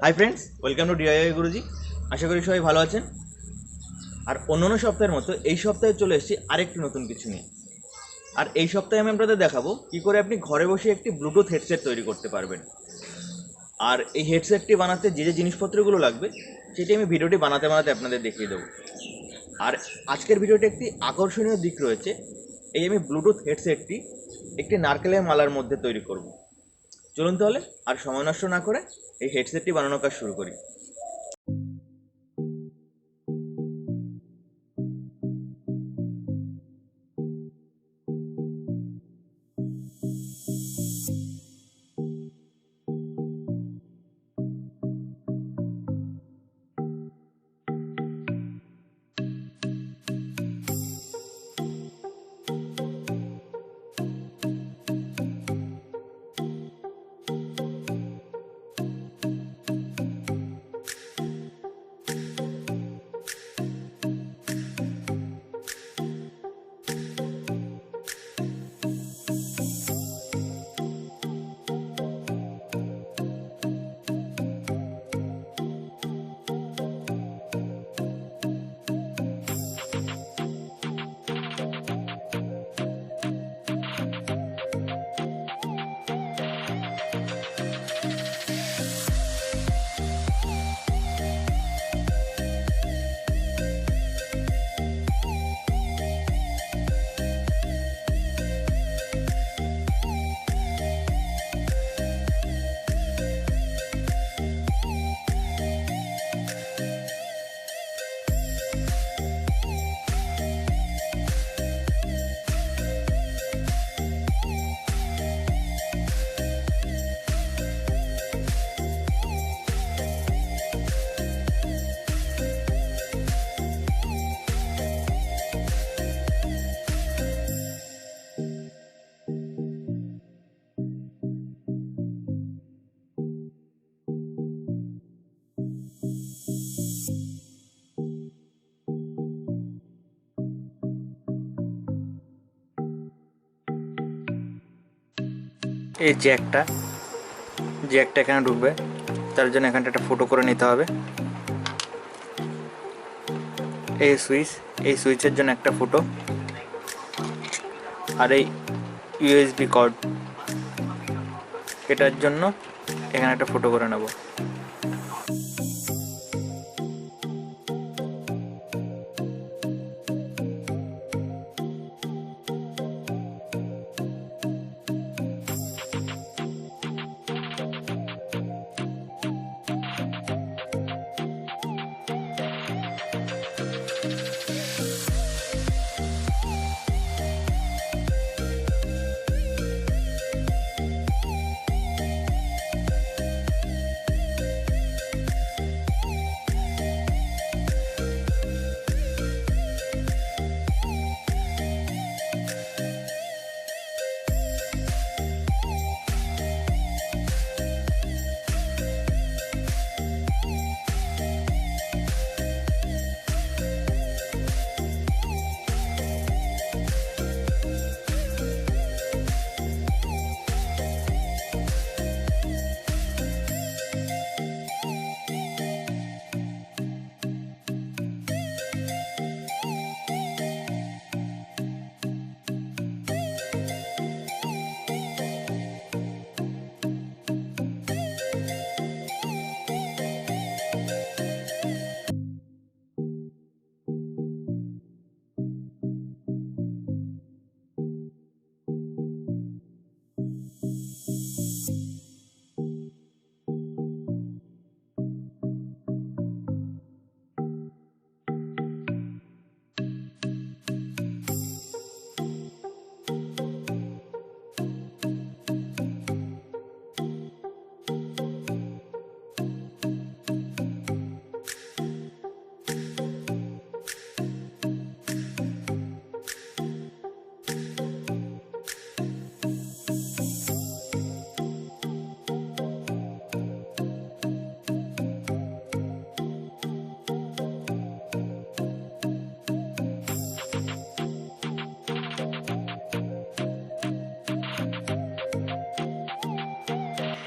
High friends, welcome to DIY Guruji. আশা করি সবাই ভালো আছেন। আর অন্যান্য সপ্তাহের মতো এই সপ্তাহে চলে এসেছি আরেকটি নতুন কিছু নিয়ে। আর এই সপ্তাহে আমি আপনাদের দেখাবো কী করে আপনি ঘরে বসে একটি ব্লুটুথ হেডসেট তৈরি করতে পারবেন। আর এই হেডসেটটি বানাতে যে যে জিনিসপত্রগুলো লাগবে সেটি আমি ভিডিওটি বানাতে বানাতে আপনাদের দেখিয়ে দেবো। আর আজকের ভিডিওটি একটি আকর্ষণীয় দিক রয়েছে। এই আমি ব্লুটুথ হেডসেটটি একটি নারকেলের মালার মধ্যে তৈরি করব। চলুন তাহলে আর সময় নষ্ট না করে এই হেডসেটটি বানানোর কাজ শুরু করি। এই জ্যাকটা এখানে ঢুকবে, তার জন্য এখানটা একটা ফটো করে নিতে হবে। এই সুইচের জন্য একটা ফটো, আর এই ইউএসবি কর্ড এটার জন্য এখানে একটা ফটো করে নেব।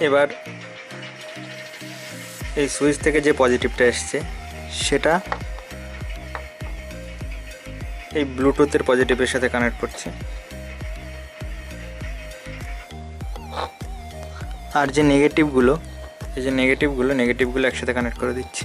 এবার এই সুইচ থেকে যে পজিটিভটা এসছে সেটা এই ব্লুটুথের পজিটিভের সাথে কানেক্ট করছি। আর যে নেগেটিভগুলো, এই যে নেগেটিভগুলো একসাথে কানেক্ট করে দিচ্ছি।